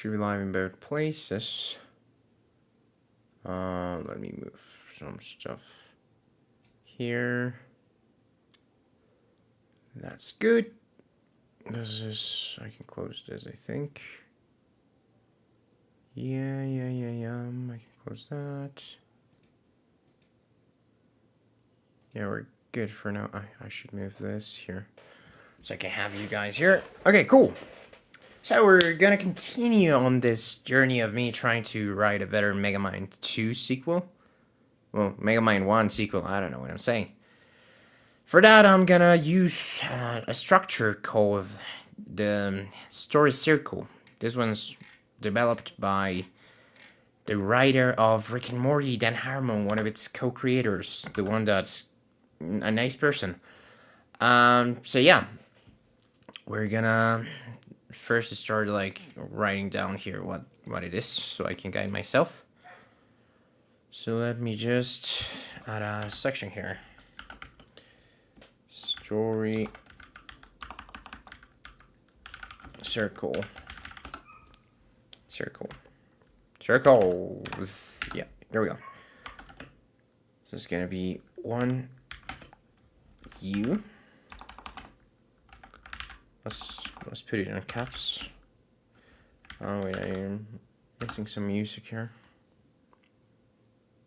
should be live in both places. Let me move some stuff here. That's good. This is, I can close this, I think. Yeah, I can close that. Yeah, we're good for now. I should move this here, so I can have you guys here. Okay, cool. So we're gonna continue on this journey of me trying to write a better Megamind 2 sequel. Well, Megamind 1 sequel, I don't know what I'm saying. For that, I'm gonna use a structure called the story circle. This one's developed by the writer of Rick and Morty, Dan Harmon, one of its co-creators, the one that's a nice person. So yeah, we're gonna first start like writing down here what it is, so I can guide myself. So let me just add a section here. Story circle. Circles. Yeah, there we go. So it's gonna be 1 U. Let's put it in caps. Oh wait, I am missing some music here.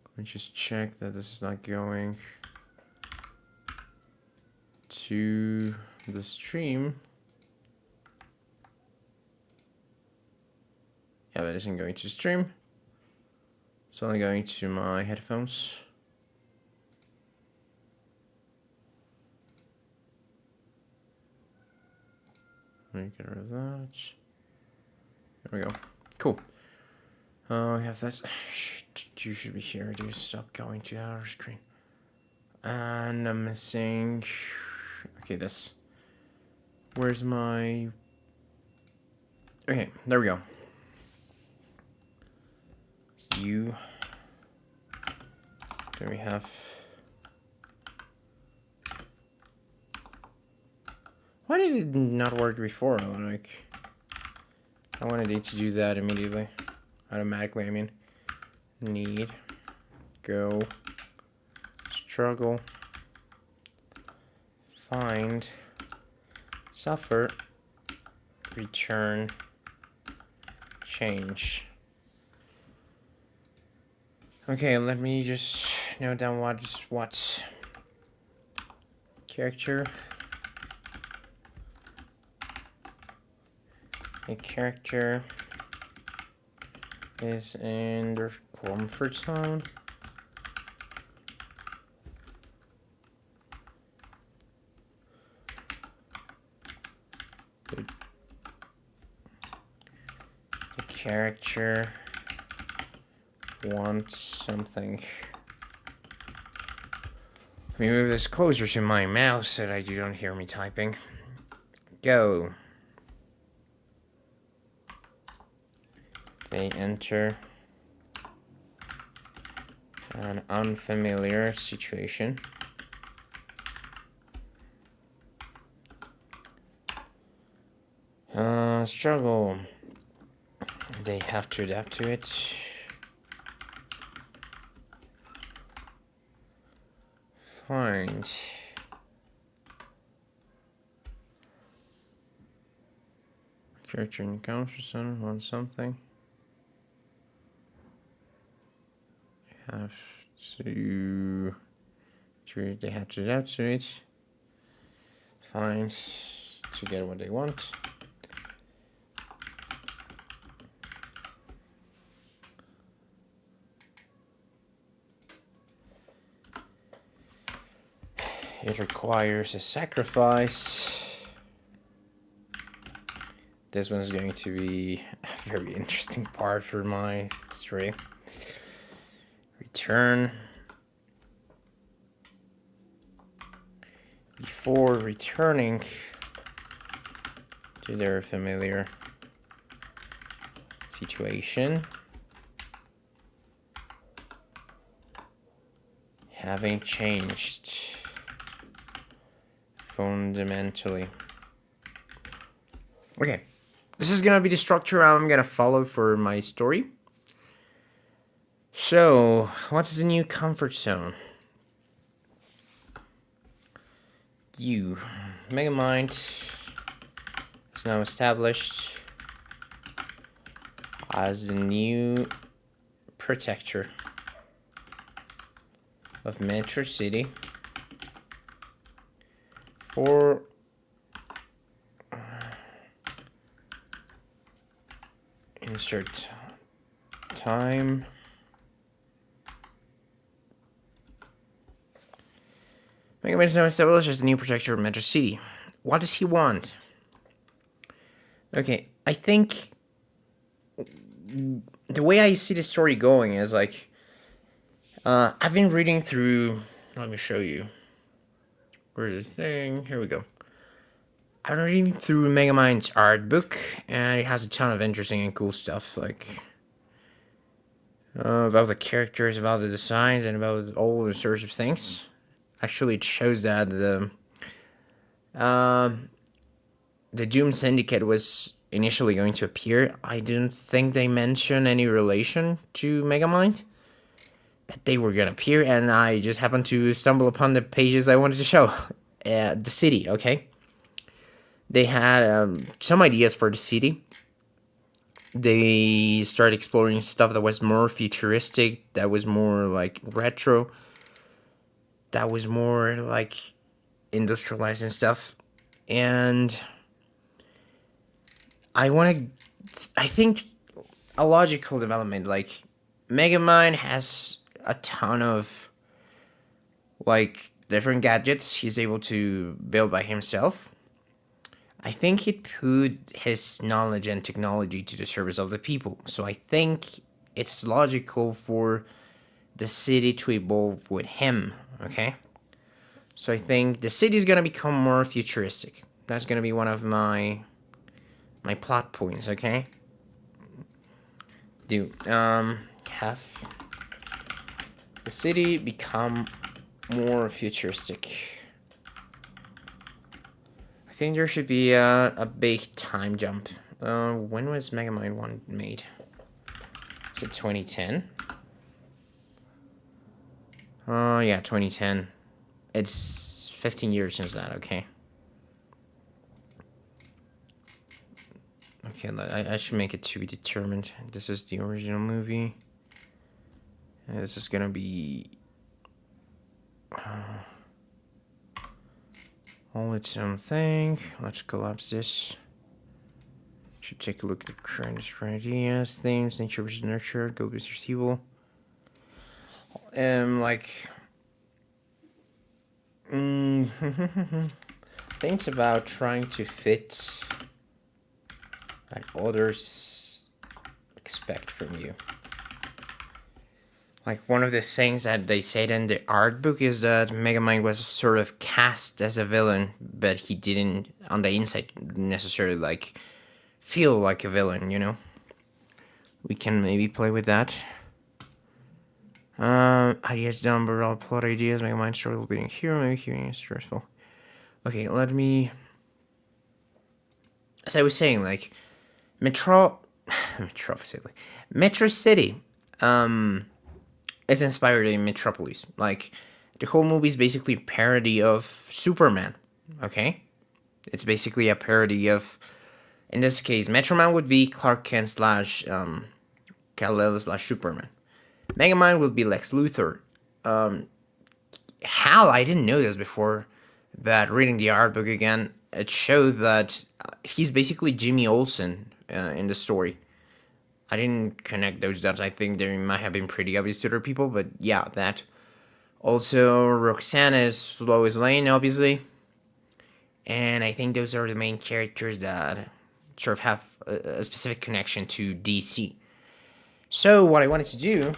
Let me just check that this is not going to the stream. Yeah, that isn't going to stream. It's only going to my headphones. Let me get rid of that. There we go. Cool. I have this. You should be here. Dude, stop going to the other screen. And I'm missing. Okay, this. Where's my. Okay, there we go. You. Then we have. Why did it not work before? Like, I wanted it to do that immediately. Automatically, I mean. Need. Go. Struggle. Find. Suffer. Return. Change. Okay, let me just note down what. Character. A character is in their comfort zone. The character wants something. Let me move this closer to my mouse so that you don't hear me typing. Go. They enter an unfamiliar situation. Struggle. They have to adapt to it. Find. Character in the comfort zone wants something. They have to adapt to it. Find to get what they want. It requires a sacrifice. This one's going to be a very interesting part for my story. Return. Before returning to their familiar situation, having changed fundamentally. Okay, this is gonna be the structure I'm gonna follow for my story. So, what's the new comfort zone? Megamind is now established as the new protector of Metro City for insert time. Megamind is now established as the new protector of Metro City. What does he want? Okay, I think the way I see the story going is like, I've been reading through. Let me show you. Where's the thing? Here we go. I've been reading through Megamind's art book, and it has a ton of interesting and cool stuff, like about the characters, about the designs, and about all the sorts of things. Actually, it shows that the Doom Syndicate was initially going to appear. I didn't think they mentioned any relation to Megamind, but they were gonna appear, and I just happened to stumble upon the pages I wanted to show. The city, okay? They had some ideas for the city. They started exploring stuff that was more futuristic, that was more like retro, that was more like industrialized and stuff. And I think a logical development, like Megamind has a ton of like different gadgets he's able to build by himself. I think he put his knowledge and technology to the service of the people. So I think it's logical for the city to evolve with him, okay? So I think the city is gonna become more futuristic. That's gonna be one of my plot points, okay? Have the city become more futuristic. I think there should be a big time jump. When was Megamind 1 made? Is it 2010? Yeah, 2010. It's 15 years since that, okay. Okay, I should make it to be determined. This is the original movie. And this is gonna be all its own thing. Let's collapse this. Should take a look at the current ideas, themes, nature versus nurture, good versus evil. Things about trying to fit what others expect from you. Like, one of the things that they said in the art book is that Megamind was sort of cast as a villain, but he didn't, on the inside, necessarily, like, feel like a villain, you know? We can maybe play with that. Ideas down below, plot ideas, Megamind struggle being hero, maybe hearing is stressful. Okay, let me... As I was saying, like, Metro City, is inspired in Metropolis. Like, the whole movie is basically a parody of Superman, okay? It's basically a parody of, in this case, Metroman would be Clark Kent slash Kal-El slash Superman. Megamind would be Lex Luthor. Hell, I didn't know this before, but reading the art book again, it showed that he's basically Jimmy Olsen in the story. I didn't connect those dots. I think they might have been pretty obvious to other people, but yeah, that. Also, Roxanne is Lois Lane, obviously. And I think those are the main characters that sort of have a specific connection to DC. So, what I wanted to do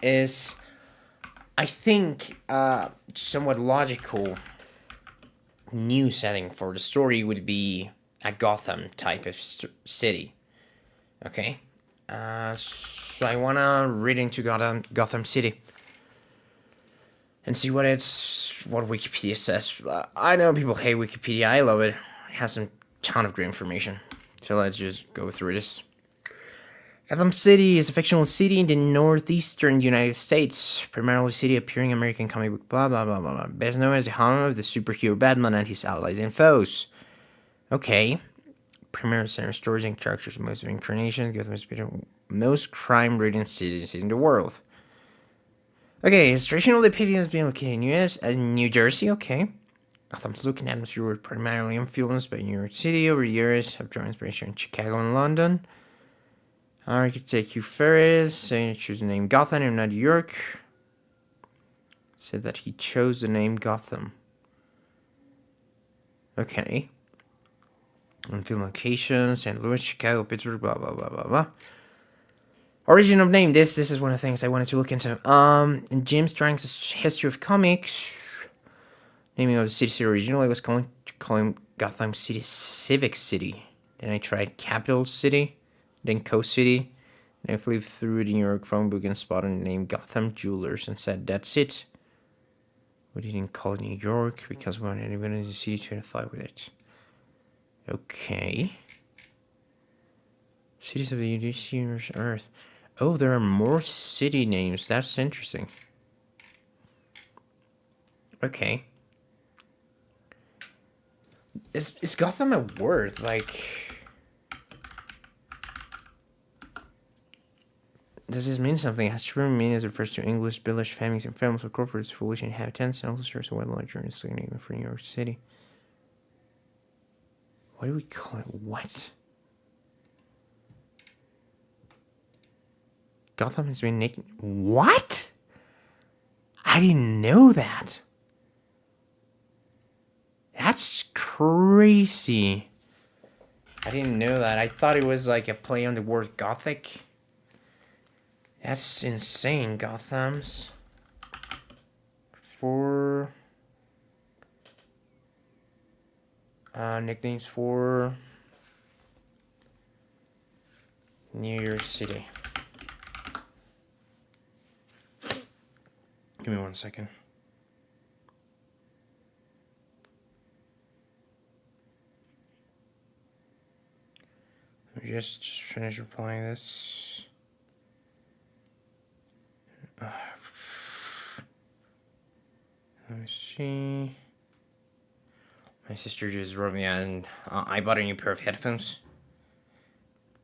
is, I think, somewhat logical new setting for the story would be a Gotham type of city. Okay? So I wanna read into Gotham City and see what Wikipedia says. I know people hate Wikipedia. I love it. It has some ton of great information. So let's just go through this. Gotham City is a fictional city in the northeastern United States, primarily city appearing in American comic book blah blah blah blah blah. Best known as the home of the superhero Batman and his allies and foes. Okay. Premier center stories and characters, most of incarnations, Gotham is the most crime-ridden cities in the world. Okay, his traditional depiction has been located in New Jersey, okay. Gotham's look and atmosphere were primarily influenced by New York City over the years, have drawn inspiration in Chicago and London. Architect Hugh Ferris saying to choose the name Gotham and not New York. Said that he chose the name Gotham. Okay. On film locations, St. Louis, Chicago, Pittsburgh, blah blah blah blah blah. Origin of name. This is one of the things I wanted to look into. In Jim Strang's History of Comics, naming of the city originally was calling Gotham City Civic City. Then I tried Capital City, then Coast City. Then I flipped through the New York phone book and spotted the name Gotham Jewelers and said that's it. We didn't call it New York because we wanted anyone in the city to identify with it. Okay. Cities of the universe, Earth. Oh, there are more city names. That's interesting. Okay. Is Gotham a word? Like, does this mean something? It has true meaning as it refers to English village, families, and families of corporates, foolish inhabitants, and also serves a well larger and name for New York City. What do we call it? What? Gotham has been naked. What? I didn't know that. That's crazy. I didn't know that. I thought it was like a play on the word Gothic. That's insane. Gotham's for nicknames for New York City. Give me 1 second. Let me just finish replying this. Let me see. My sister just wrote me out, and I bought a new pair of headphones.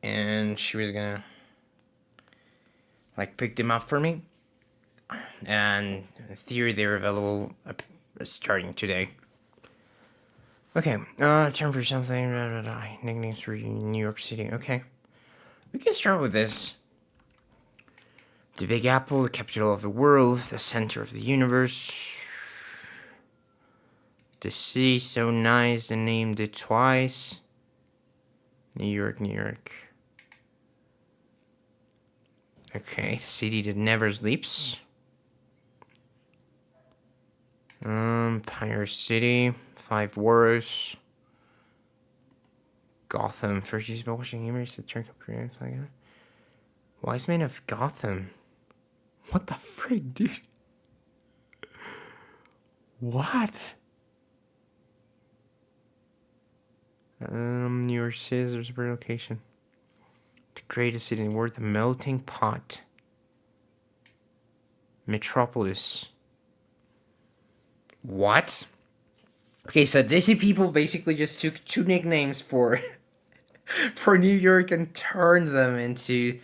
And she was gonna, like, pick them up for me. And in theory, they're available starting today. Okay, term for something, nicknames for New York City. Okay, we can start with this. The Big Apple, the capital of the world, the center of the universe. The city so nice, they named it twice. New York, New York. Okay, the city that never sleeps. Empire City, 5 Wars. Gotham, first used by watching images that turn computer like that. Wise Man of Gotham. What the frick, dude? What? New York City, there's a great location. The greatest city in the world, the melting pot. Metropolis. What? Okay, so Disney people basically just took 2 nicknames for New York and turned them into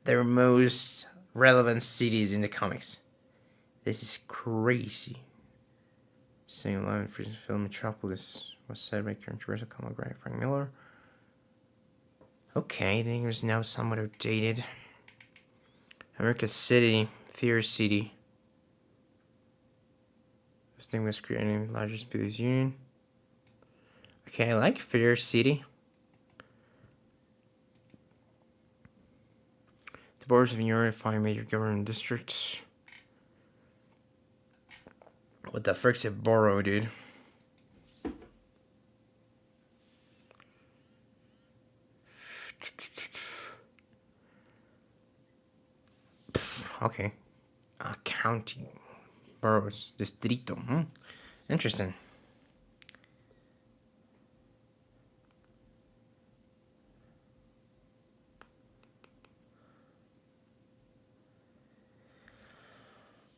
their most relevant cities in the comics. This is crazy. Same line for the film Metropolis was said by controversial comic writer Frank Miller. Okay, the name is now somewhat outdated. America City, Fear City. This thing was created in the largest business union. Okay, I like Fear City. The borders of New York, 5 major government districts. What the frick's a borough, dude? Okay. County. Boroughs. Distrito. Interesting.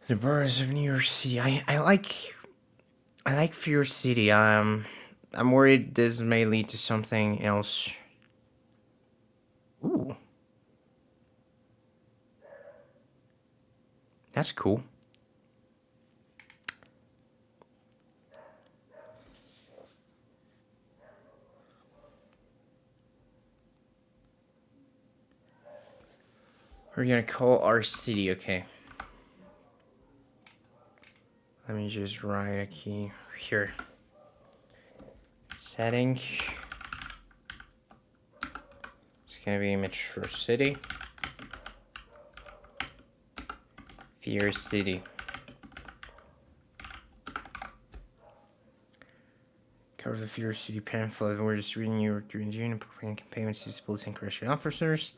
The boroughs of New York City. I like Fear City. I'm worried this may lead to something else. Ooh. That's cool. We're gonna call our city, okay. Let me just write a key here. Setting. It's gonna be Metro City. Fear City. Cover the Fear City pamphlet. We're distributing New York during June and propaganda campaigns to police and correctional officers.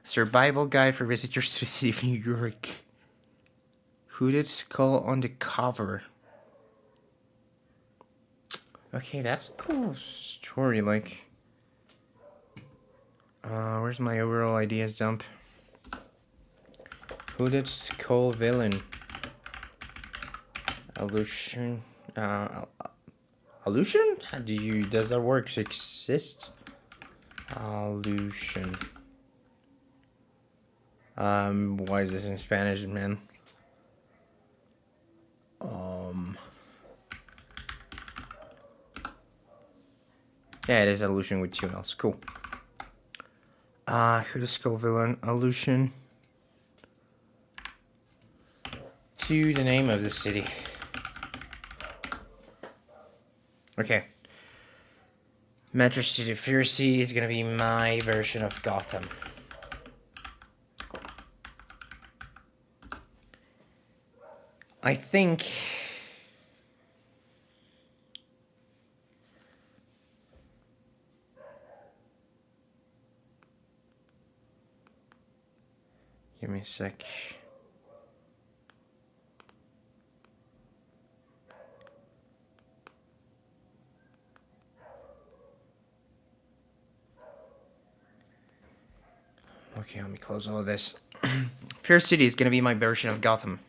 A survival guide for visitors to the city of New York. Hooded skull on the cover. Okay, that's a cool story. Like, where's my overall ideas dump? Hooded skull villain. Illusion. Illusion? How does that work? Exist? Illusion. Why is this in Spanish, man? Yeah, it is illusion with 2 L's. Cool. Who's the skull villain? Illusion. To the name of the city. Okay. Metro City Fear City is gonna be my version of Gotham. I think give me a sec. Okay, let me close all of this. Fear City is gonna be my version of Gotham.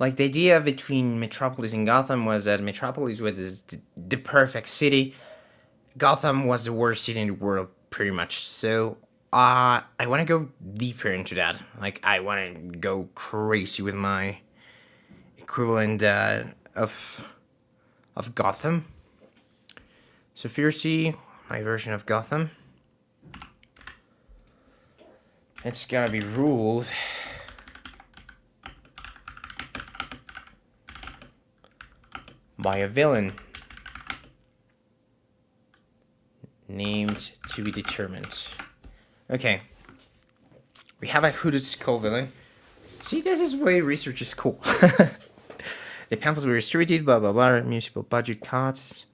Like, the idea between Metropolis and Gotham was that Metropolis was the perfect city. Gotham was the worst city in the world, pretty much. So, I want to go deeper into that. Like, I want to go crazy with my equivalent of Gotham. So, Fear City, my version of Gotham. It's gonna be ruled by a villain named to be determined. Okay. We have a hooded skull villain. See, this is why research is cool. The pamphlets were distributed, blah blah blah, municipal budget cuts,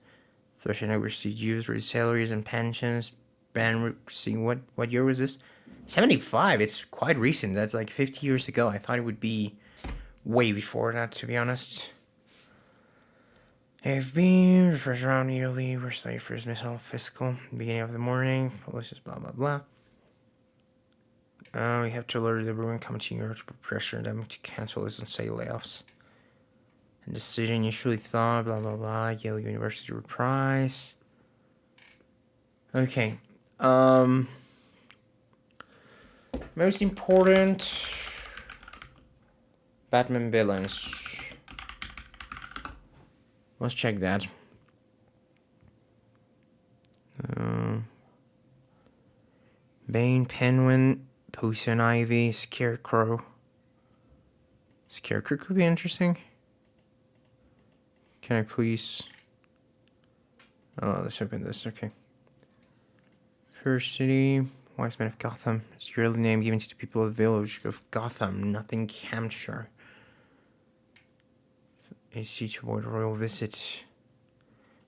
threatened overseas Jews, raised salaries and pensions, ban see what year was this? 75. It's quite recent. That's like 50 years ago. I thought it would be way before that, to be honest. Have been refresh around yearly. We're studying first missile fiscal beginning of the morning. Policies blah blah blah. We have to alert the everyone coming to New York to pressure them to cancel this and say layoffs. And the city initially thought blah blah blah. Yale University reprise. Okay. Most important Batman villains. Let's check that. Bane, Penguin, Poison Ivy, Scarecrow. Scarecrow could be interesting. Can I please? Oh, let's open this. Okay. First City, Wise Men of Gotham. It's the early name given to the people of the village of Gotham, Nottinghamshire. A siege to avoid a royal visit.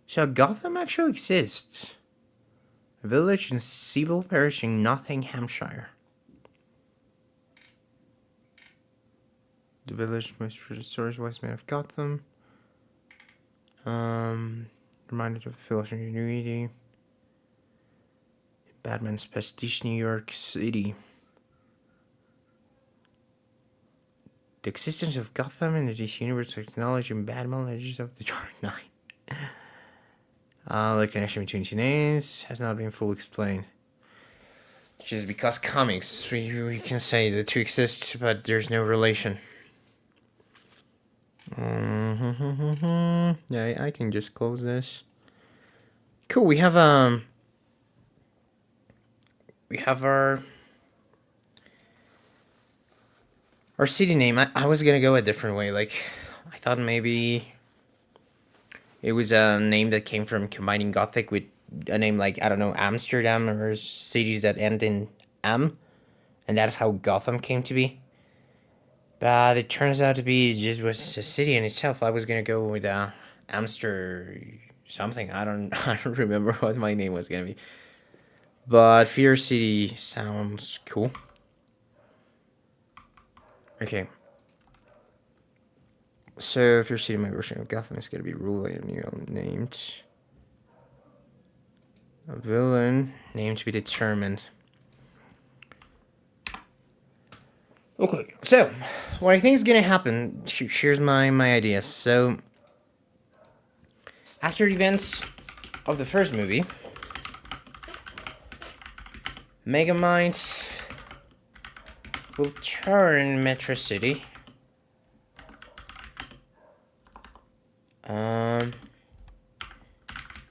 So Gotham actually exists. A village in civil parish in Nottinghamshire. The village most treasured stories, Wise Men of Gotham. Reminded of Phil's ingenuity. Batman's Prestige, New York City. The existence of Gotham and this universe acknowledging Batman Legends of the Dark Knight. The connection between two names has not been fully explained. Just because comics, we can say the two exist, but there's no relation. Yeah, I can just close this. Cool. We have our city name. I was gonna go a different way. Like, I thought maybe it was a name that came from combining Gothic with a name like, I don't know, Amsterdam or cities that end in M, and that's how Gotham came to be. But it turns out to be just was a city in itself. I was gonna go with Amster something. I don't remember what my name was gonna be. But Fear City sounds cool. Okay. So Fear City, my version of Gotham is gonna be ruled by a new named a villain name to be determined. Okay, so what I think is gonna happen, here's my ideas. So after the events of the first movie, Megamind will turn Metro City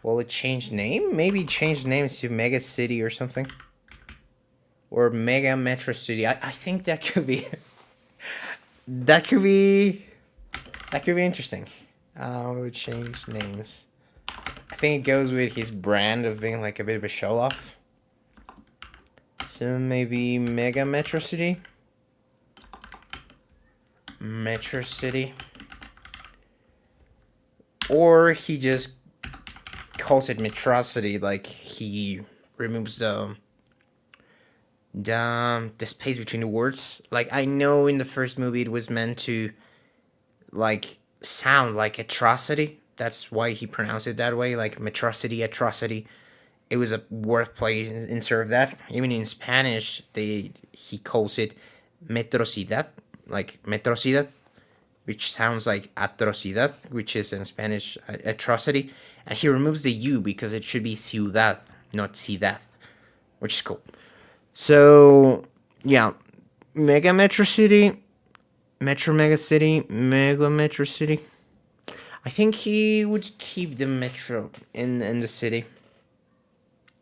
will it change name? Maybe change names to Mega City or something. Or Mega Metro City. I think that could be that could be interesting. Will it change names? I think it goes with his brand of being like a bit of a show off. So maybe Mega Metro City. Metro City. Or he just calls it Metrocity, like he removes the space between the words. Like, I know in the first movie it was meant to like sound like atrocity. That's why he pronounced it that way, like Metrocity, atrocity. It was a wordplay instead of that. Even in Spanish, he calls it metrocidad, like metrocidad, which sounds like atrocidad, which is in Spanish atrocity. And he removes the U because it should be ciudad, not ciudad, which is cool. So, yeah, Mega Metro City, Metro Mega City, Mega Metro City. I think he would keep the Metro in the city.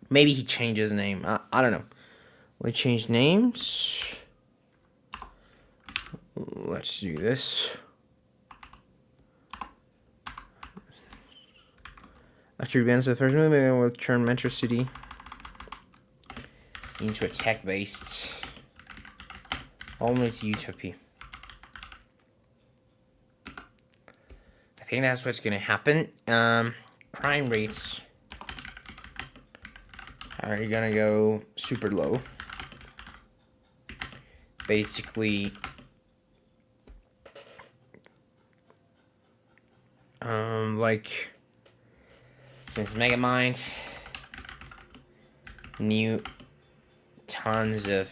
Maybe he changes name. I don't know. We change names. Let's do this. After events of the first movie, we'll turn Metro City into a tech-based, almost utopia. I think that's what's gonna happen. Crime rates are gonna go super low. Basically, like, since Megamind knew tons of,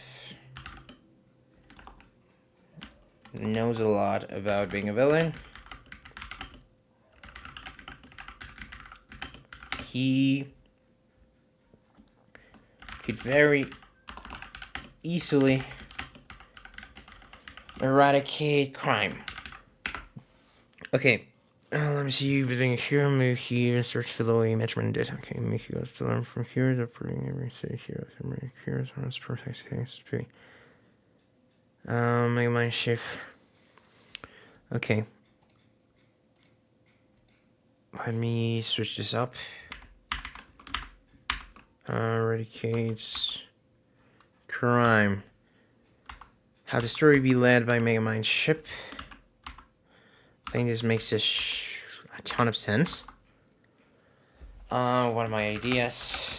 knows a lot about being a villain, he could very easily eradicate crime. Okay, let me see. Everything here, move here, search below a measurement data. Okay, make you guys to learn from here. The putting every city here, every here is one of the perfect things to be. Make mind shift. Okay. Let me switch this up. Eradicates crime. Have the story be led by Megamind ship. I think this makes a ton of sense. One of my ideas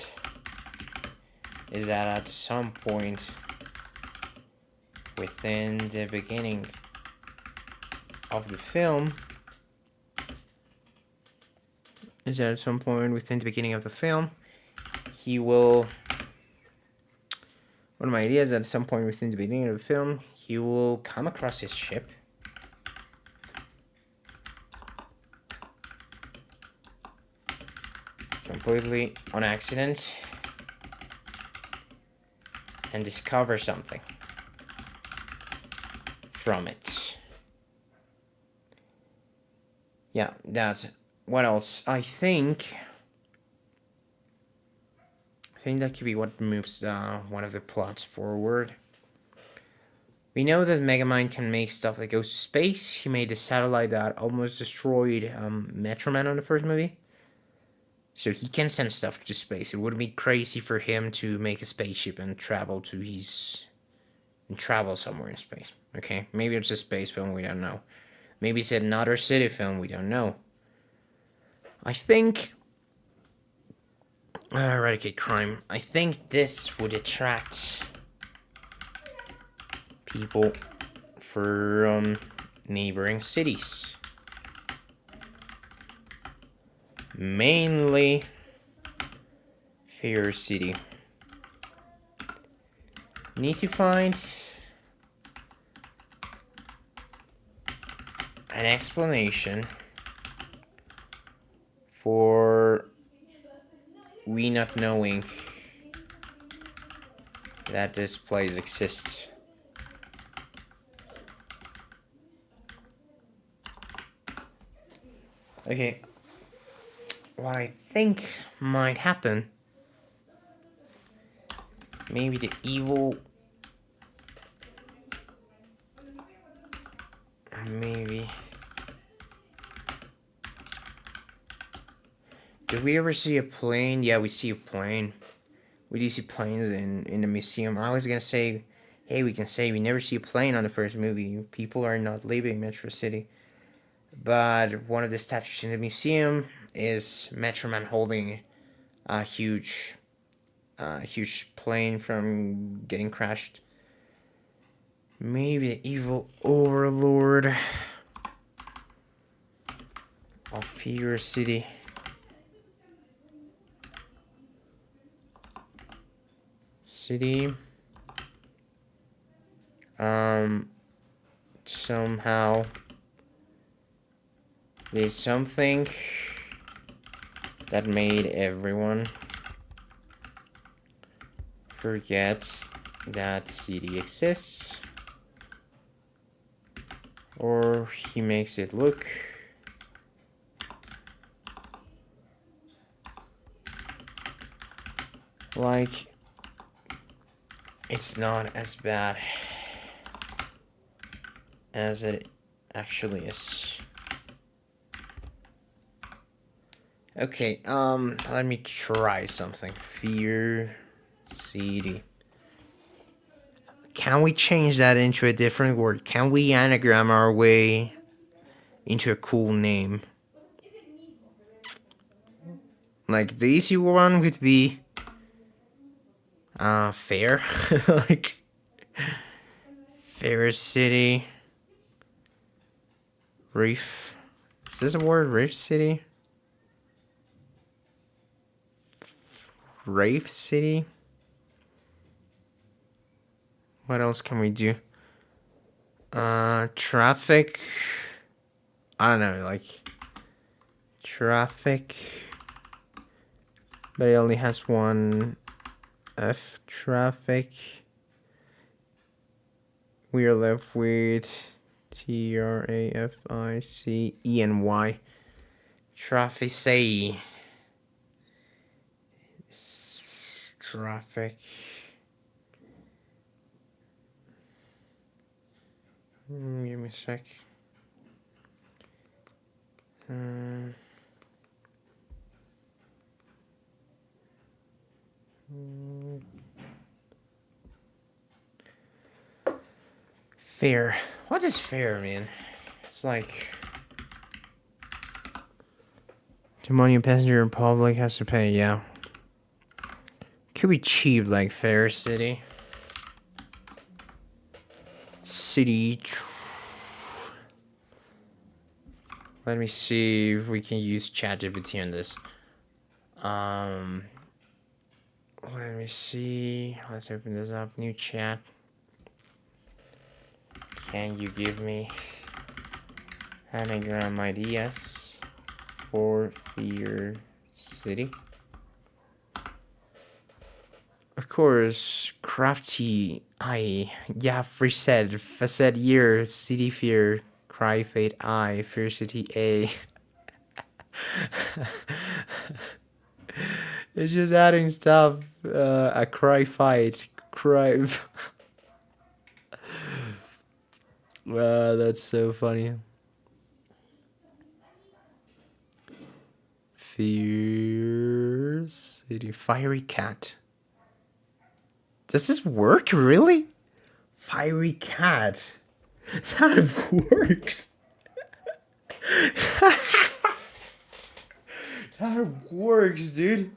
is that at some point within the beginning of the film, he will. One of my ideas is that at some point within the beginning of the film, he will come across his ship. completely on accident and discover something from it. Yeah, that's what else? I think that could be what moves one of the plots forward. We know that Megamind can make stuff that goes to space. He made the satellite that almost destroyed Metroman on the first movie. So he can send stuff to space. It would be crazy for him to make a spaceship and travel somewhere in space. Okay, maybe it's a space film, we don't know. Maybe it's another city film, we don't know. I think eradicate crime. I think this would attract people from neighboring cities. Mainly Fair City. Need to find an explanation for we not knowing that this place exists. Okay, what I think might happen, maybe the evil, maybe. Did we ever see a plane? Yeah, we see a plane. We do see planes in the museum. I was gonna say, hey, we can say we never see a plane on the first movie. People are not leaving Metro City. But one of the statues in the museum is Metroman holding a huge plane from getting crashed. Maybe the evil overlord of Fear City. Somehow there's something that made everyone forget that city exists, or he makes it look like it's not as bad as it actually is. Okay, let me try something. Fear City. Can we change that into a different word? Can we anagram our way into a cool name? Like, the easy one would be Fair. Like, Fair City. Reef. Is this a word? Reef City? Reef City? What else can we do? Traffic. I don't know, like traffic. But it only has one F. Traffic. We are left with TRAFICENY. Traffic. Traffic. Give me a sec. Fair. What is fair mean? It's like the money a passenger in public has to pay, yeah. Could be cheap like Fair City. Let me see if we can use ChatGPT on this. Let me see. Let's open this up. New chat. Can you give me anagram ideas for Fear City? of course. Crafty. Yeah, Freeset. Facet Year. City Fear. Cry Fate I. Fear City A. It's just adding stuff. A Cry Fight. Cry. That's so funny. Fear City. Fiery Cat. Does this work, really? Fiery Cat. That works. That works, dude.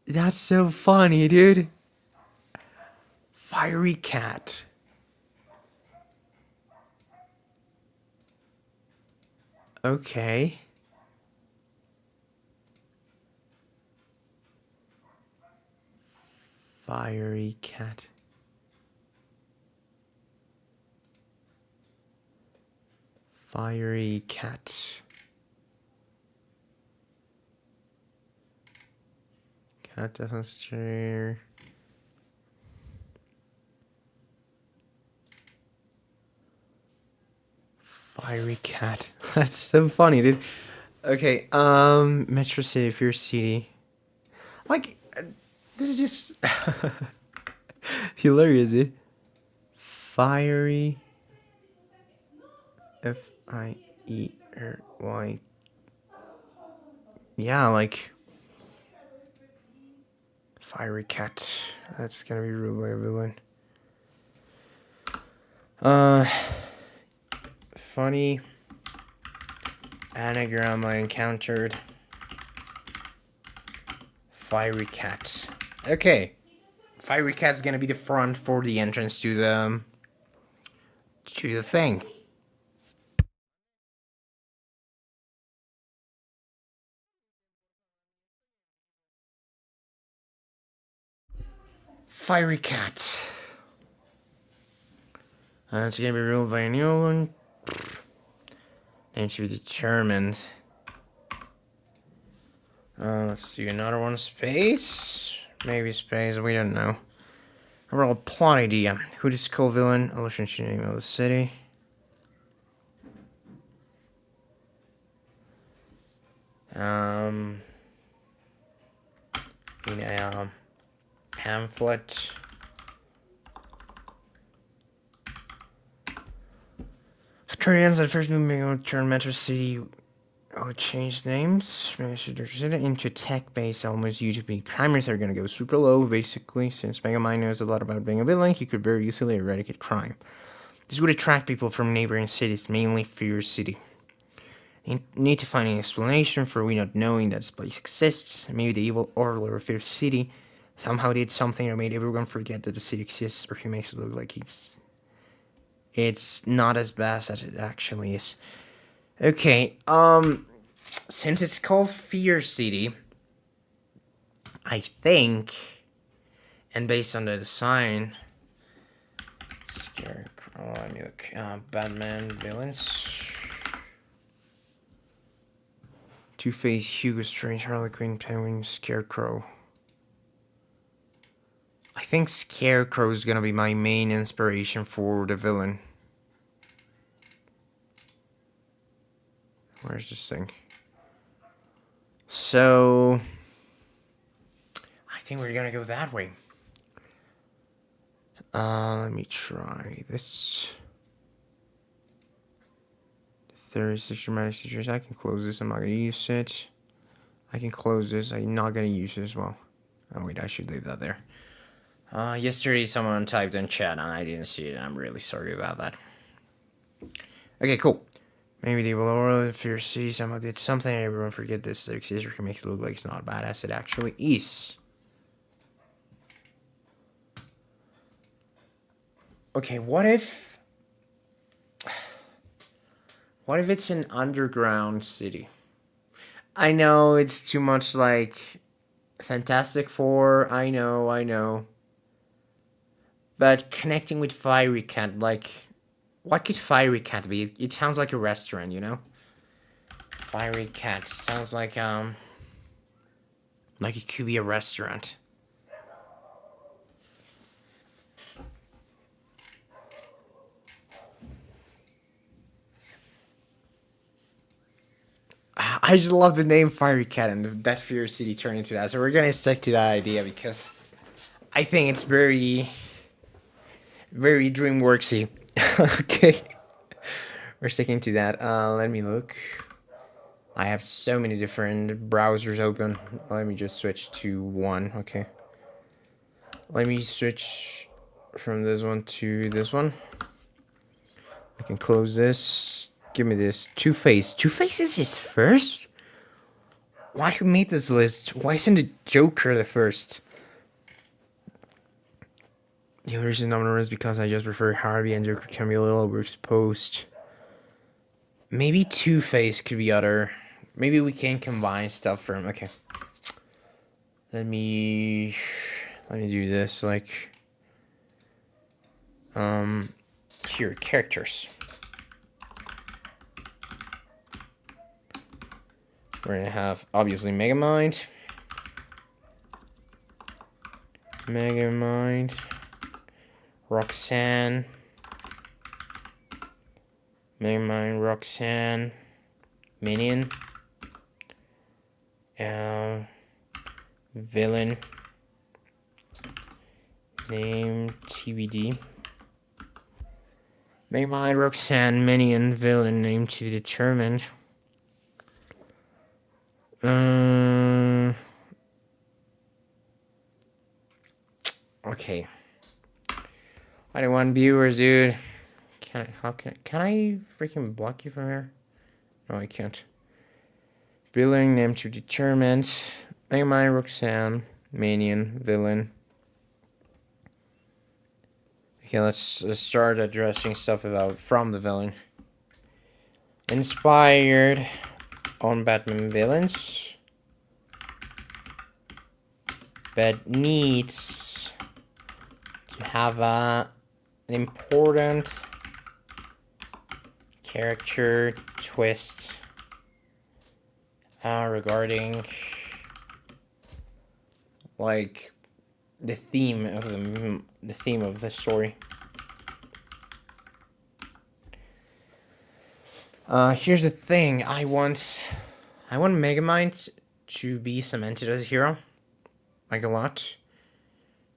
That's so funny, dude. Fiery Cat. Okay. Fiery Cat. Fiery Cat. Cat doesn't stare. Fiery Cat. That's so funny, dude. Okay, Metro City, Fear City. Like, this is just hilarious, dude. Fiery. Fiery. Yeah, like. Fiery Cat. That's gonna be ruled by a villain. Funny anagram I encountered. Fiery Cat. Okay. Fiery Cat's gonna be the front for the entrance to the thing. Fiery Cat. It's gonna be ruled by a new one. Name to be determined. Let's do another one. Space? Maybe space, we don't know. Overall plot idea. Who is cool villain? Illusion name of the city. In a pamphlet. Attorneys at first moving turn Metro City change names into tech-based almost YouTube. Crime rates are gonna go super low, basically, since Megamind knows a lot about being a villain, he could very easily eradicate crime. This would attract people from neighboring cities, mainly Fear City. Need to find an explanation for we not knowing that this place exists. Maybe the evil overlord of Fear City somehow did something that made everyone forget that the city exists, or he makes it look like it's not as bad as it actually is. Okay, since it's called Fear City, I think, and based on the design, Scarecrow, let me look, Batman villains. Two-Face, Hugo Strange, Harley Quinn, Penguin, Scarecrow. I think Scarecrow is gonna be my main inspiration for the villain. Where's this thing? So, I think we're gonna go that way. Let me try this. 36 dramatic situations. I can close this. I'm not gonna use it. I can close this. I'm not gonna use it as well. Oh wait, I should leave that there. Yesterday someone typed in chat and I didn't see it, and I'm really sorry about that. Okay, cool. Maybe the Overlord Fear City somehow did something and everyone forget this exists, or can make it look like it's not bad as it actually is. Okay, what if it's an underground city? I know it's too much like Fantastic Four, I know. But connecting with Fiery Cat, like, what could Fiery Cat be? It sounds like a restaurant, you know? Fiery Cat sounds like, Like it could be a restaurant. I just love the name Fiery Cat and that Fear City turned into that. So we're gonna stick to that idea because I think it's very, very DreamWorksy. Okay, we're sticking to that. Let me look. I have so many different browsers open. Let me just switch to one. Okay. Let me switch from this one to this one. I can close this. Give me this. Two-Face. Two-Face is his first? Why who made this list? Why isn't the Joker the first? The only reason I'm is because I just prefer Harvey and Joker can be a little overexposed. Maybe Two-Face could be other. Maybe we can combine stuff from. Okay. Let me do this like. Here characters. We're gonna have obviously Megamind. Roxanne. Megamind, Roxanne. Minion. Villain. Name TBD. Megamind, Roxanne, Minion, Villain, name to be determined. Okay. I don't want viewers, dude. Can I freaking block you from here? No, I can't. Villain, name to be determined. Megamind, Roxanne, Minion, Villain. Okay, let's start addressing stuff about from the villain. Inspired on Batman villains, but needs to have an important character twist regarding like the theme of the story. Here's the thing. I want Megamind to be cemented as a hero, like a lot.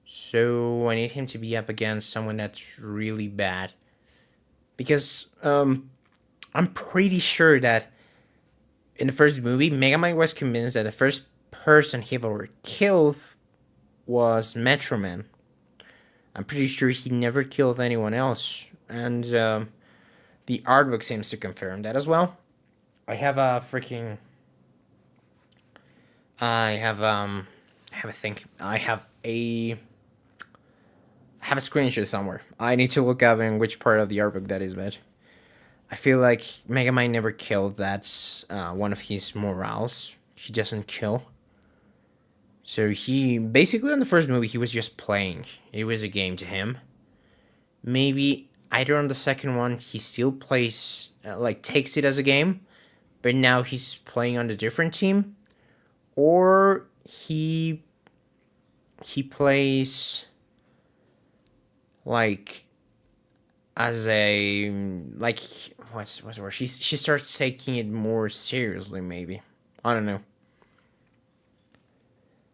So I need him to be up against someone that's really bad, because I'm pretty sure that in the first movie, Megamind was convinced that the first person he ever killed was Metro Man. I'm pretty sure he never killed anyone else, and the artbook seems to confirm that as well. I have a freaking. I have a screenshot somewhere. I need to look up in which part of the artbook that is, but I feel like Megamind never killed. That's one of his morals. He doesn't kill. So he basically in the first movie he was just playing. It was a game to him. Maybe either on the second one he still plays like takes it as a game, but now he's playing on a different team, or he plays like as a like what's the word? She starts taking it more seriously. Maybe I don't know.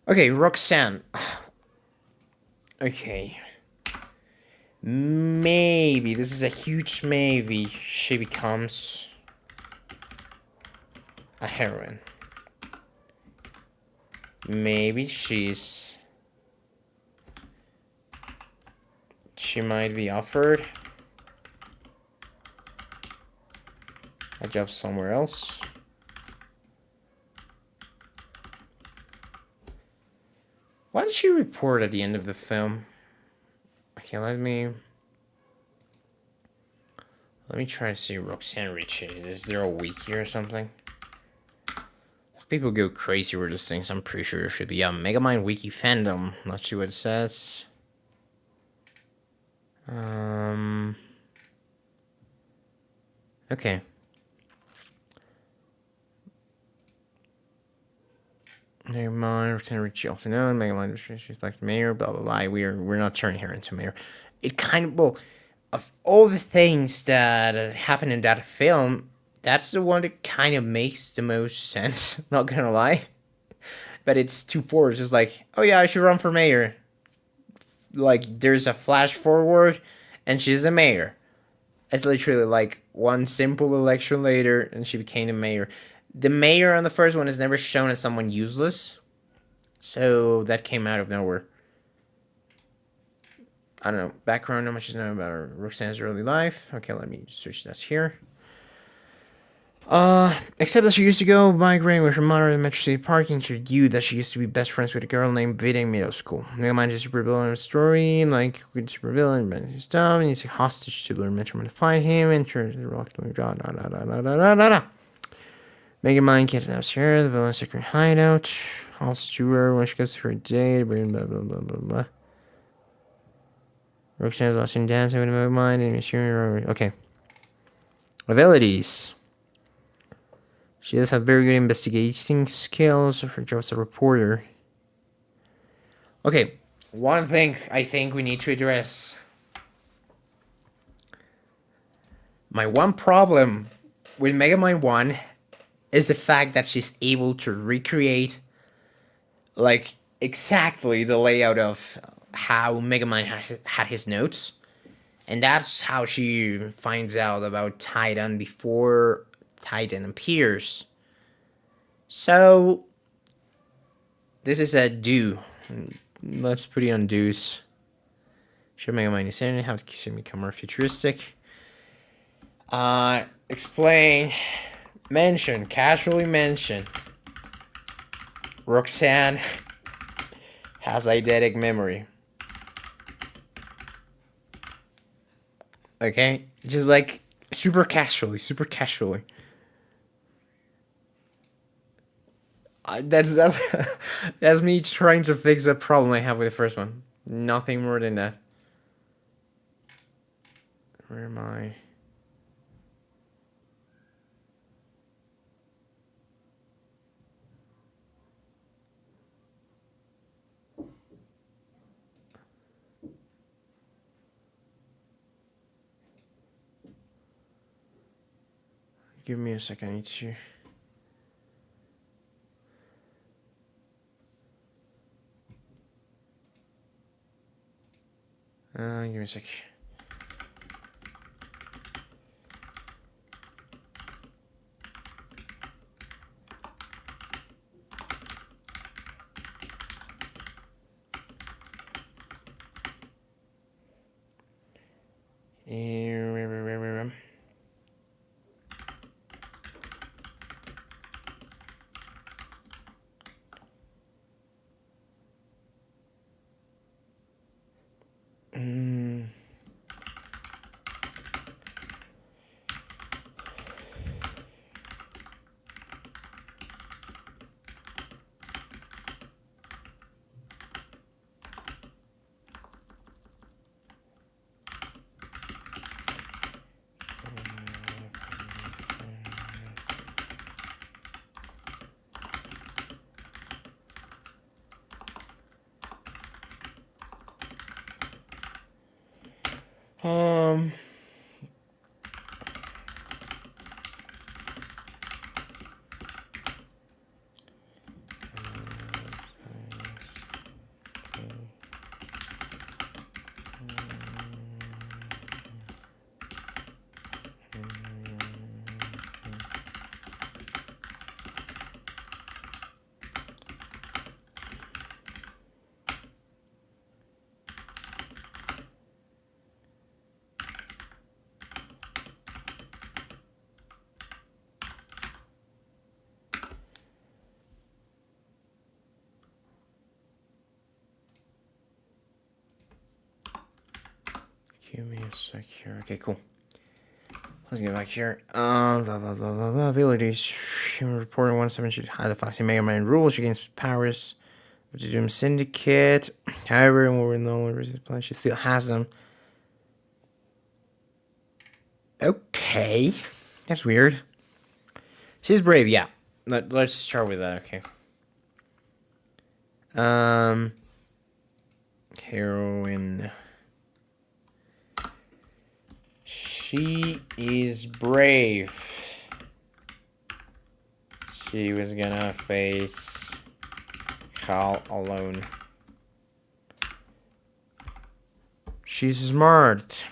Okay, Roxanne. Okay. Maybe, this is a huge maybe, she becomes a heroine. Maybe she might be offered a job somewhere else. Why did she report at the end of the film? Okay, let me try to see Roxanne Ricci. Is there a wiki or something? People go crazy with these things. I'm pretty sure there should be a Megamind wiki fandom. Let's see what it says. Okay. Megamind, Lieutenant Richie also known. Megamind, she's like mayor, blah, blah, blah. We're not turning her into mayor. It kind of, well, of all the things that happened in that film, that's the one that kind of makes the most sense. Not gonna lie. But it's two forwards. It's like, oh yeah, I should run for mayor. Like, there's a flash forward, and she's the mayor. It's literally like one simple election later, and she became the mayor. The mayor on the first one is never shown as someone useless. So that came out of nowhere. I don't know. Background, not much is known about Roxanne's early life. Okay, let me switch that here. Except that she used to go migrating with her mother in Metro City Park and introduced that she used to be best friends with a girl named Vida in middle school. Megamind is a supervillain story, like with supervillain, but he's dumb, and he's a hostage to learn Metro to find him, and turns the rock to da da da da da da da da. Megamind kidnaps her, the villain's secret hideout. Halts to her when she goes to her date, blah blah blah blah blah blah. Roxanne's lost in dancing with Megamind, and Monsieur. Okay. Abilities. She does have very good investigating skills. Her job as a reporter. Okay, one thing I think we need to address. My one problem with Megamind 1 is the fact that she's able to recreate, like, exactly the layout of how Megamind had his notes. And that's how she finds out about Titan before Titan appears. So this is a do. Let's put it on do's. Should Megamind is in, how to become more futuristic. Explain. Mention. Casually mention. Roxanne has eidetic memory. Okay? Just like super casually. That's that's me trying to fix a problem I have with the first one. Nothing more than that. Where am I? Give me a second. I need to. Give me a sec. Give me a sec here. Okay, cool. Let's get back here. Blah, blah, blah, blah, blah. Abilities. Human reporting 1-7 should hide the Foxy Megamind rules. She gains powers of the Doom Syndicate. However, when we're no longer plan, she still has them. Okay. That's weird. She's brave, yeah. Let's start with that, okay. Heroine. She is brave. She was gonna face Hal alone. She's smart.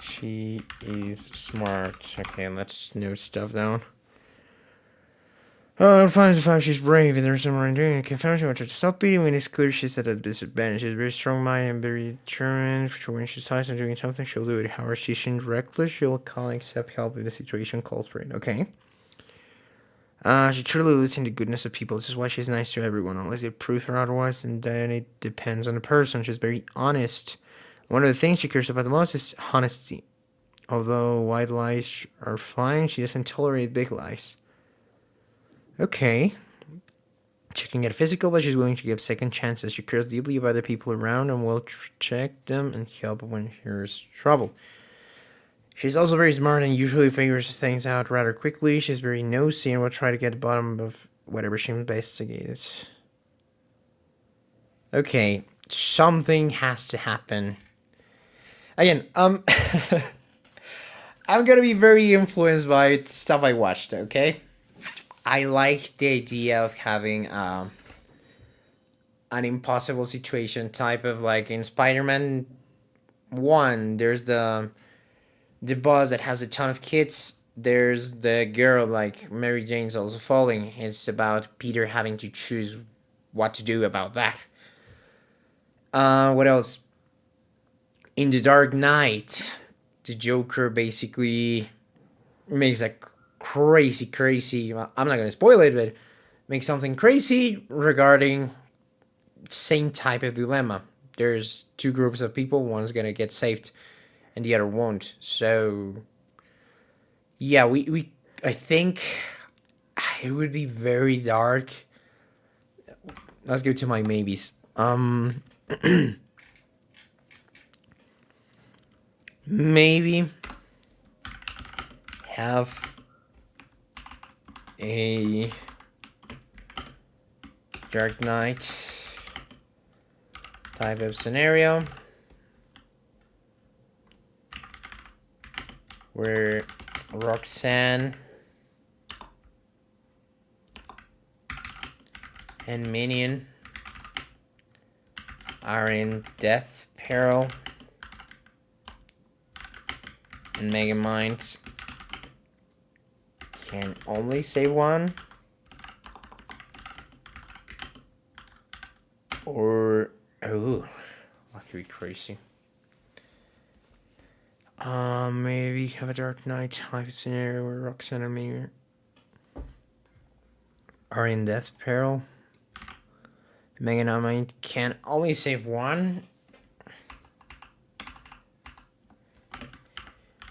She is smart. Okay, let's note stuff down. Oh, fine, she's brave, and there's no more doing it. Confounding her to stop beating when it's clear she's at a disadvantage. She's very strong mind and very determined. When she's tired of doing something, she'll do it. However, she's reckless, she'll call and accept help if the situation calls for it. Okay. She truly lives in the goodness of people. This is why she's nice to everyone. Unless they prove her otherwise, and then it depends on the person. She's very honest. One of the things she cares about the most is honesty. Although white lies are fine, she doesn't tolerate big lies. Okay. She can get physical, but she's willing to give second chances. She cares deeply about the people around and will check them and help when there's trouble. She's also very smart and usually figures things out rather quickly. She's very nosy and will try to get to the bottom of whatever she investigates. Okay, something has to happen. Again, I'm gonna be very influenced by stuff I watched, okay? I like the idea of having an impossible situation type of, like in Spider-Man 1, there's the boss that has a ton of kids. There's the girl, like Mary Jane's also falling. It's about Peter having to choose what to do about that. What else? In The Dark Knight, the Joker basically makes a crazy, I'm not gonna spoil it, but makes something crazy regarding same type of dilemma. There's two groups of people, one's gonna get saved and the other won't. So yeah, we I think it would be very dark. Let's go to my maybes. Maybe have a Dark Knight type of scenario where Roxanne and Minion are in death peril, and Megamind can only save one, or oh, that could be crazy. Maybe have a Dark Knight type scenario where Roxanne and Minion are in death peril. Megamind can only save one.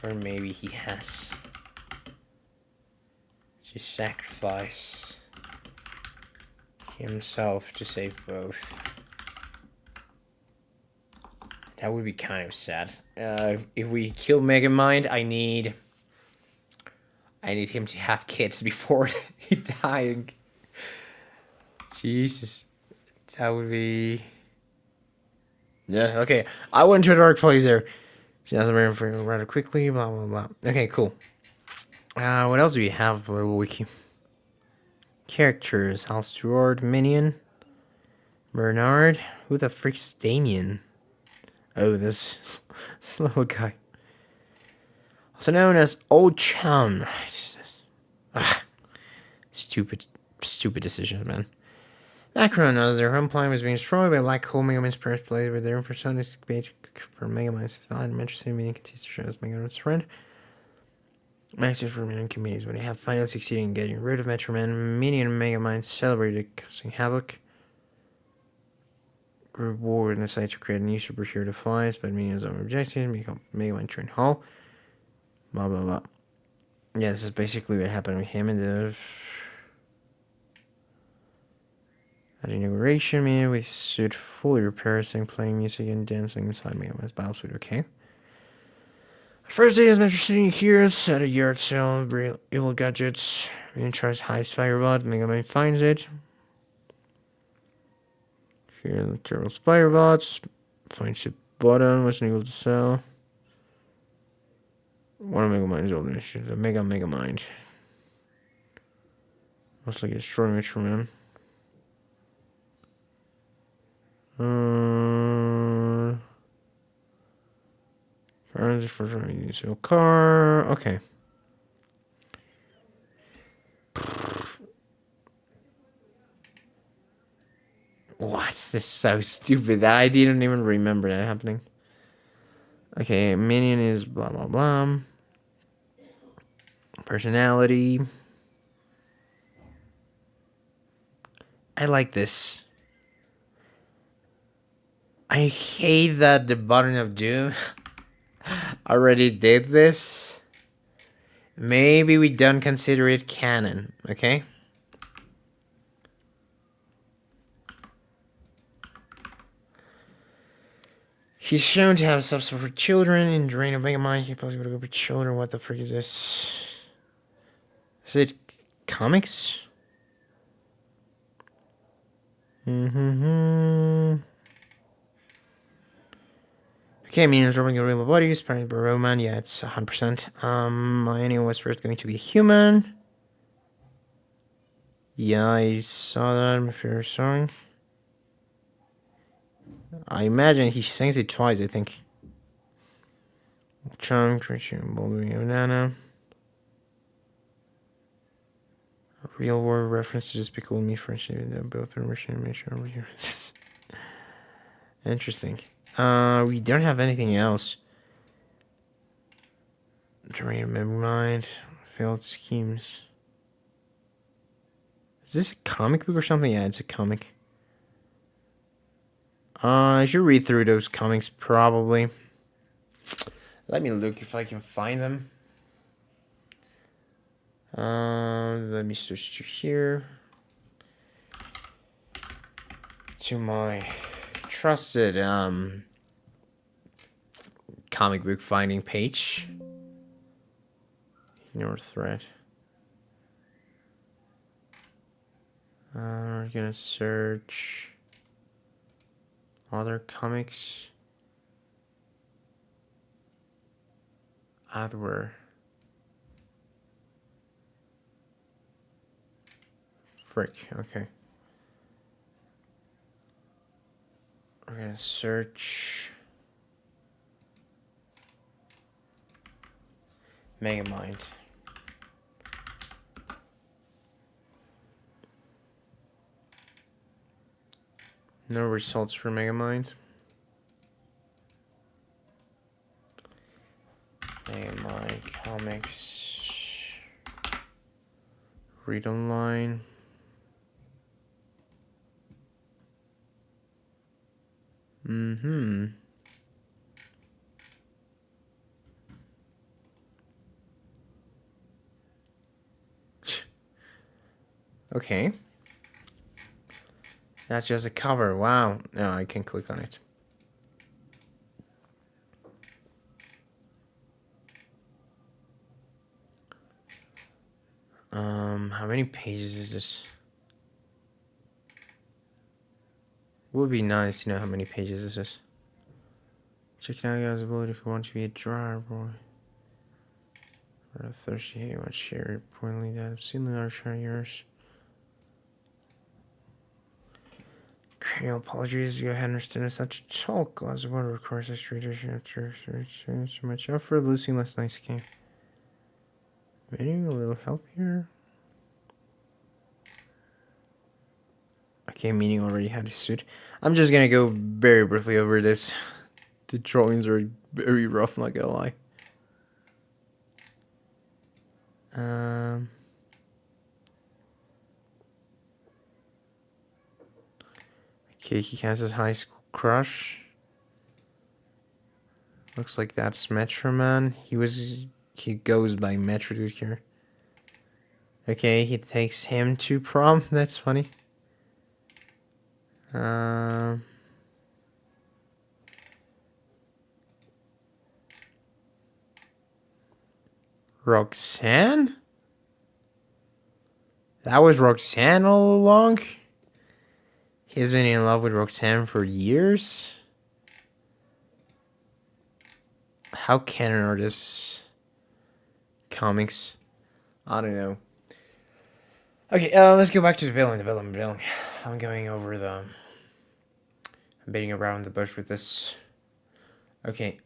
Or maybe he has to sacrifice himself to save both. That would be kind of sad. If we kill Megamind, I need him to have kids before he dying. Jesus. That would be... Yeah, okay. I went to a dark place there. She doesn't remember for rather quickly, blah, blah, blah. Okay, cool. What else do we have for the wiki? Characters. Hal Stewart, Minion, Bernard. Who the frick's Damien? Oh, this little guy. Also known as Old Chum. Stupid decisions, man. Background: as their home planet was being destroyed by a black hole, Megamind's parents played with their infrasound for Megamind's design. Interesting meaning continues to show as Megamind's friend. Masters for Minion communities. When they have finally succeeded in getting rid of Metro Man, Minion and Megamind celebrated, causing havoc. Reward and decide to create a new superhero device, but Minion's own objection, make Megamind turn Hall. Blah blah blah. Yeah, this is basically what happened with him and the at inauguration, meaning we suit fully repairs and playing music and dancing inside Megamind's battle suit, okay? First day as Metro City hears at a yard sale, evil gadgets. Minion tries to hide Fireblood, Megamind finds it. Here, turtle spider bots. Finds a button. Wasn't able to sell. One of Megamind's old issues. A Megamind. Looks like it's destroying it from him. For driving a car. Okay. What? This is so stupid that I didn't even remember that happening. Okay, minion is blah blah blah. Personality. I like this. I hate that the button of doom already did this. Maybe we don't consider it canon, okay? He's shown to have substance for children in the reign of Megamind. He's possible to go for children. What the frick is this? Is it comics? Okay, minions robbing a real body. Spreading by Roman. Yeah, it's 100%. My enemy was first going to be a human. Yeah, I saw that in my favorite song. I imagine he sings it twice, I think. Charm, creature, bouldering banana. A real world reference to Despicable Me friendship. They're both are animation over here. Interesting. We don't have anything else. Terrain of Megamind. Failed schemes. Is this a comic book or something? Yeah, it's a comic. I should read through those comics probably. Let me look if I can find them. Let me switch to here. To my trusted comic book finding page. Ignore thread. We're gonna search other comics. Adware. Frick, okay. We're gonna search Megamind. No results for Megamind. Megamind comics. Read online. Okay. That's just a cover. Wow. No, I can click on it. How many pages is this? Would be nice to know how many pages this is. Check out your ability if you want to be a dryer boy. Or a thirsty hey, what share pointedly that I've seen the large share yours. Cranial apologies, you had understood as such a tall glass of water requires a tradition after so much out for losing last night's game. Maybe a little help here. Okay, meaning already had his suit. I'm just gonna go very briefly over this. The drawings are very rough, not gonna lie. Okay, he has his high school crush. Looks like that's Metro Man. He goes by Metro Dude here. Okay, he takes him to prom. That's funny. Roxanne? That was Roxanne all along? He's been in love with Roxanne for years. How canon are this comics? I don't know. Okay, let's go back to the building. I'm going over the... I'm beating around the bush with this. Okay,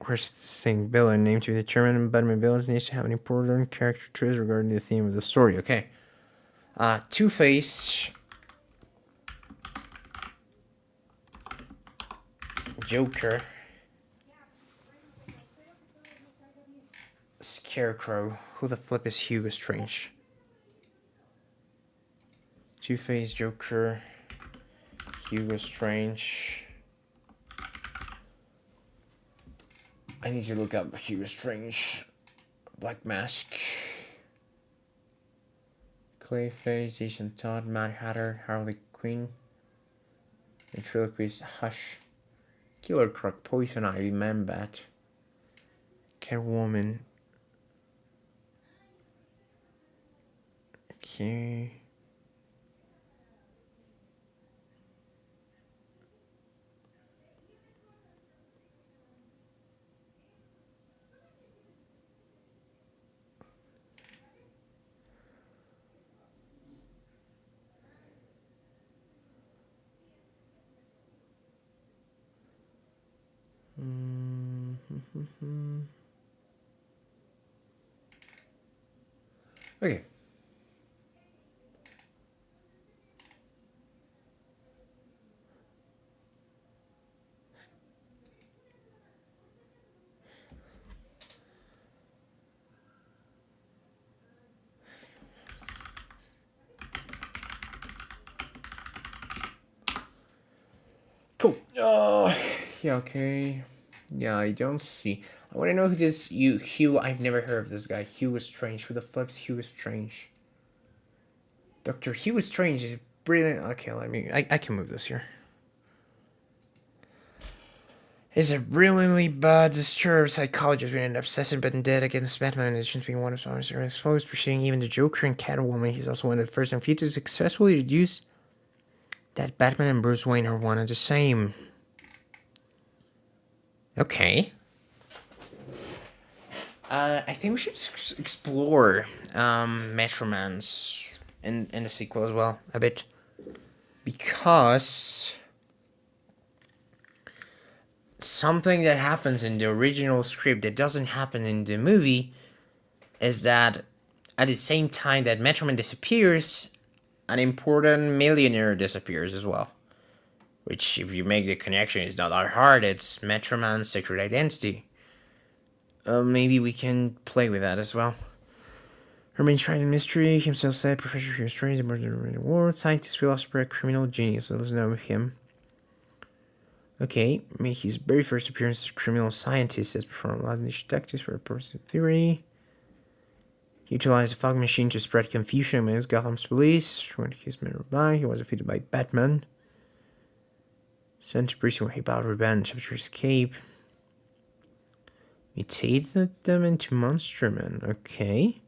where's this thing? Villain, name to be determined, but my villains needs to have an important character traits regarding the theme of the story. Okay. Two-Face, Joker, Scarecrow. Who the flip is Hugo Strange? Two-Face, Joker, Hugo Strange. I need to look up Hugo Strange. Black Mask. Clayface, Jason Todd, Mad Hatter, Harley Quinn. Ventriloquist, Hush. Killer Croc, Poison Ivy, Man-Bat. Catwoman. Okay. Okay. Cool. Yeah, okay. Yeah, I don't see. I want to know who this Hugh. I've never heard of this guy. Hugo Strange. Who the flip's Hugo Strange? Dr. Hugo Strange is brilliant. Okay, let me. I can move this here. Is a brilliantly bad, disturbed psychologist with an obsessive vendetta against Batman, in addition to being one of his owners, exposed, preceding even the Joker and Catwoman. He's also one of the first and few to successfully deduce that Batman and Bruce Wayne are one and the same. Okay. I think we should explore Metro Man's in the sequel as well a bit, because something that happens in the original script that doesn't happen in the movie is that at the same time that Metro Man disappears, an important millionaire disappears as well. Which, if you make the connection, is not that hard. It's Metro Man's secret identity. Maybe we can play with that as well. Ermine tried in mystery. Himself said, Professor Hugo Strange, the murderer of the world, scientist, philosopher, criminal genius. So let's know him. Okay, made his very first appearance as a criminal scientist as performed outlandish tactics for a pursuit theory. He utilized a fog machine to spread confusion amongst Gotham's police. When his men were by, he was defeated by Batman. Sent to prison where he vowed revenge after escape. Mutated them into Monster Men. Okay.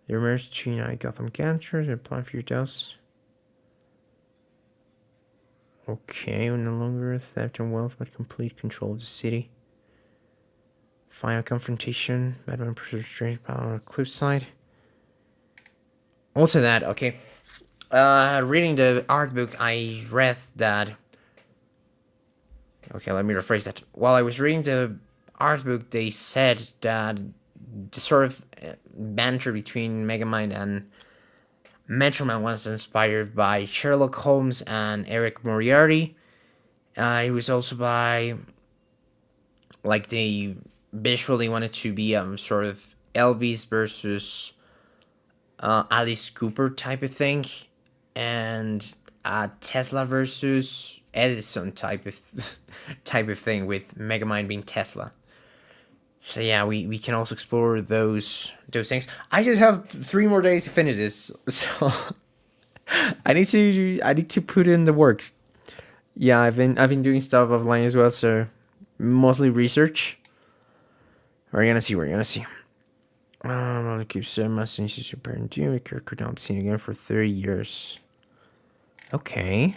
They emerged to unite Gotham gangsters and plan for your deaths. Okay, no longer theft and wealth, but complete control of the city. Final confrontation. Batman pursues strange power on a cliffside. Also that, okay. Reading the art book, I read that... Okay, let me rephrase that. While I was reading the art book, they said that the sort of banter between Megamind and Metro Man was inspired by Sherlock Holmes and Eric Moriarty. It was also by, like, they visually wanted to be sort of Elvis versus Alice Cooper type of thing, and Tesla versus Edison type of thing, with Megamind being Tesla. So yeah, we can also explore those things. I just have 3 more days to finish this, so I need to put in the work. Yeah, I've been doing stuff offline as well, so mostly research. We're gonna see. I'll keep some messages to parent you. The character could not be seen again for 30 years. Okay.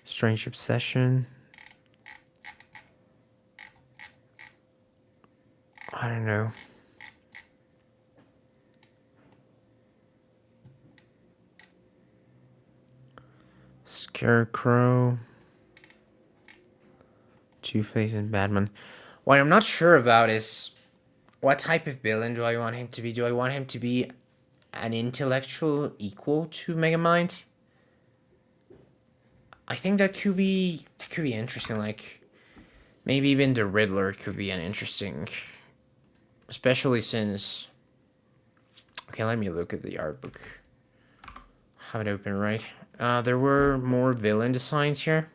Strange obsession. I don't know. Scarecrow. Two-Face and Batman. What I'm not sure about is what type of villain do I want him to be? Do I want him to be an intellectual equal to Megamind? I think that could be interesting. Like maybe even the Riddler could be an interesting, especially since. Okay, let me look at the art book. Have it open, right? There were more villain designs here.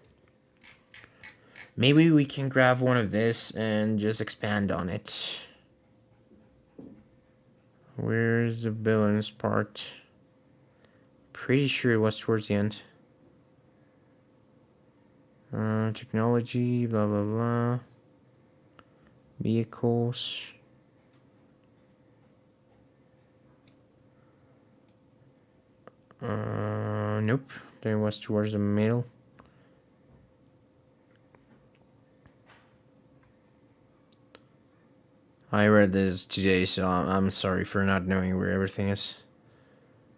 Maybe we can grab one of this and just expand on it. Where's the villains part? Pretty sure it was towards the end. Technology, blah blah blah. Vehicles. Nope. Then it was towards the middle. I read this today, so I'm sorry for not knowing where everything is.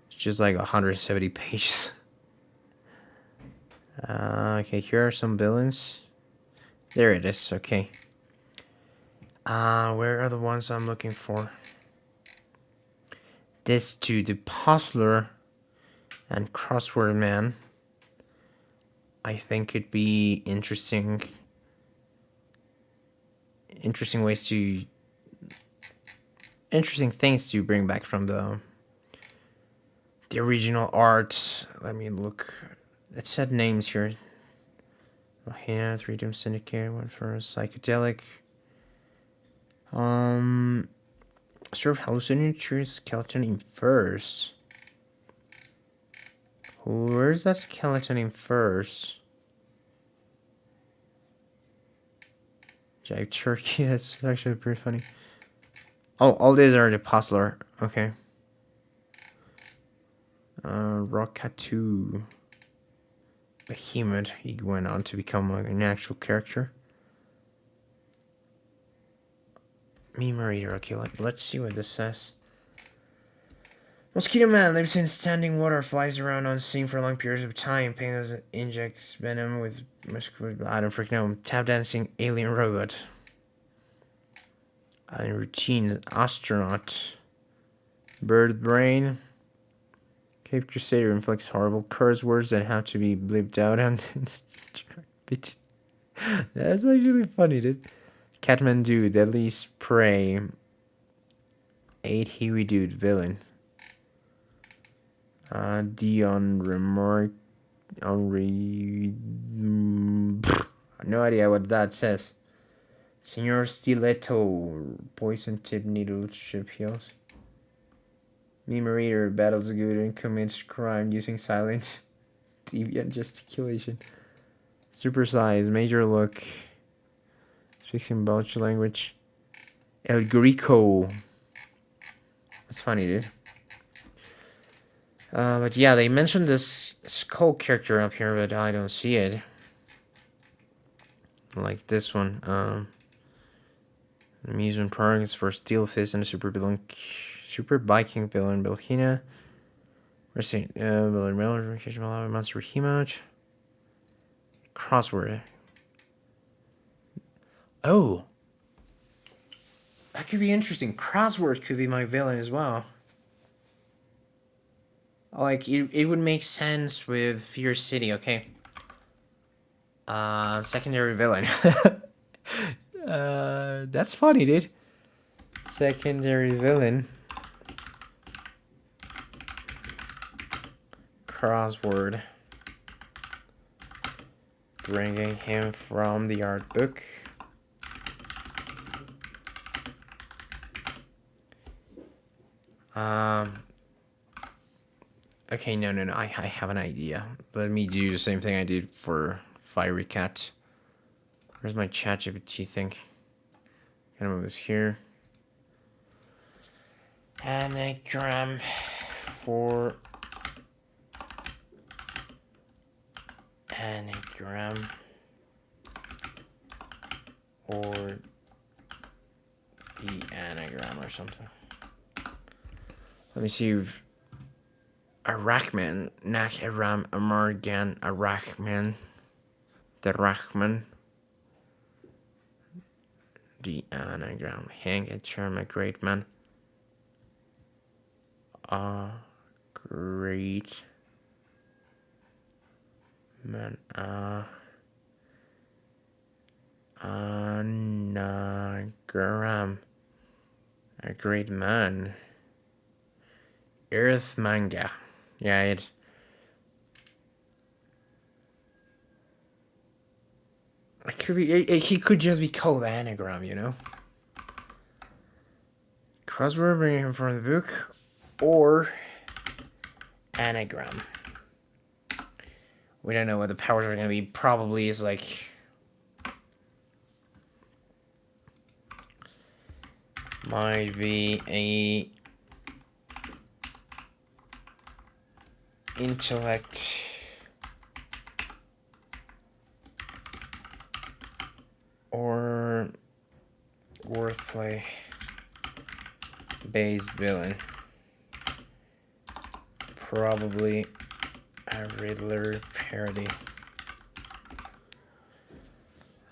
It's just like 170 pages. Okay, here are some villains. There it is, okay. Where are the ones I'm looking for? This two, the Puzzler and Crossword Man. I think could be interesting things to bring back from the original art. Let me look. It said names here. Mahina, 3 Doom Syndicate, one for psychedelic. Sort of hallucinatory skeleton in first. Where's that skeleton in first? Jive Turkey, that's actually pretty funny. Oh, all these are the Puzzler. Okay. Rockatu. Behemoth. He went on to become an actual character. Meme reader. Okay, let's see what this says. Mosquito Man lives in standing water, flies around unseen for long periods of time. Penguins injects venom with I don't freaking know. Tap dancing alien robot. Alien routine astronaut. Bird brain. Cape Crusader inflicts horrible curse words that have to be blipped out and That's actually funny, dude. Kathmandu, deadly spray. 8 Huey dude villain. Dion remark. No idea what that says. Senor Stiletto, poison tip needle ship heals. Meme reader battles good and commits crime using silent deviant gesticulation. Super size, major look. Speaks in Belgian language. El Greco. That's funny, dude. But yeah, they mentioned this skull character up here, but I don't see it. Like this one. Amusement park is for Steel Fist and a super biking villain Belhina. We're seeing villain monster Behemoth. Crossword. Oh, that could be interesting. Crossword could be my villain as well. Like it would make sense with Fear City. Okay. Secondary villain. That's funny, dude. Secondary villain. Crossword. Bringing him from the art book. Okay, no. I have an idea. Let me do the same thing I did for Fiery Cat. Where's my ChatGPT thing? Gonna move this here. Anagram for anagram or the anagram or something. Let me see if Arachman, Nak Aram, Amargan, Arachman, the Rachman, the anagram, Hank, a term, a great man, a great man, anagram, a great man, Earth manga, yeah, it. He could just be called anagram, you know? Crossword bringing him from the book, or anagram. We don't know what the powers are going to be. Probably is like... Might be a... intellect... or... wordplay... based villain. Probably a Riddler parody.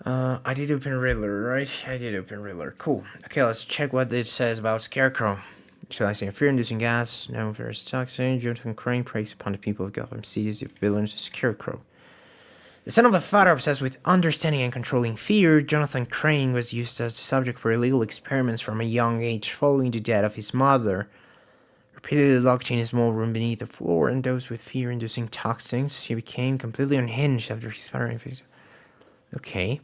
I did open Riddler, right? I did open Riddler. Cool. Okay, let's check what it says about Scarecrow. Utilizing a fear-inducing gas, known for its toxin, Jonathan Crane preys upon the people of Gotham City as the villain's Scarecrow. The son of a father obsessed with understanding and controlling fear, Jonathan Crane was used as the subject for illegal experiments from a young age following the death of his mother. Repeatedly locked in a small room beneath the floor and dosed with fear-inducing toxins, he became completely unhinged after his father infected. Okay.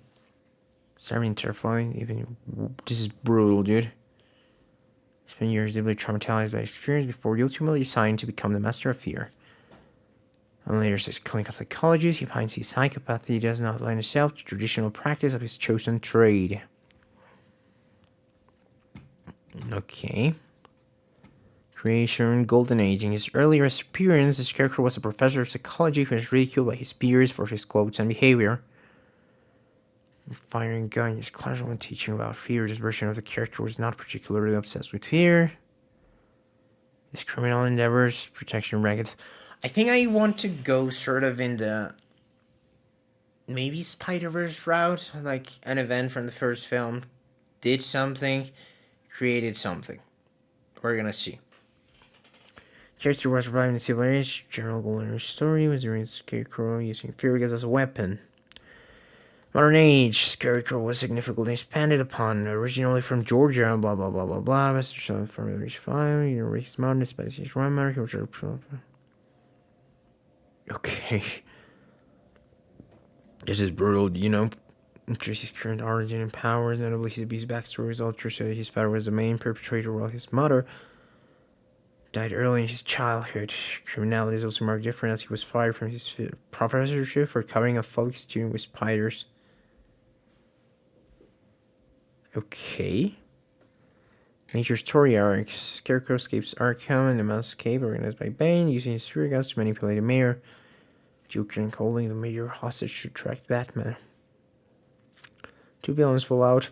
Starting terrifying, even... This is brutal, dude. He spent years deeply traumatized by his experience before he ultimately decided to become the master of fear. And later, as a clinical psychologist, he finds his psychopathy does not lend itself to traditional practice of his chosen trade. Okay. Creation, Golden Age. In his earlier appearance, the Scarecrow was a professor of psychology who was ridiculed by his peers for his clothes and behavior. Firing gun in his classroom when teaching about fear, this version of the character was not particularly obsessed with fear. His criminal endeavors, protection rackets. I think I want to go sort of in the maybe Spider-Verse route, like an event from the first film did something, created something. We're gonna see. Character was revived in the Civil Age. General Golden Age story was during Scarecrow using fear gas as a weapon. Modern Age, Scarecrow was significantly expanded upon, originally from Georgia, blah blah blah blah blah. Western from Reach 5, Race Mountain, Spicy Run Matter, okay. This is brutal, you know. Tracy's current origin and powers, notably his beast backstory is altered so that his father was the main perpetrator while his mother died early in his childhood. Criminality is also marked different as he was fired from his professorship for covering a folk student with spiders. Okay. Major story arc. Scarecrow escapes Arkham and the Mass Escape organized by Bane, using his fear gas to manipulate the mayor. Joker and holding the mayor hostage to track Batman. Two villains fall out.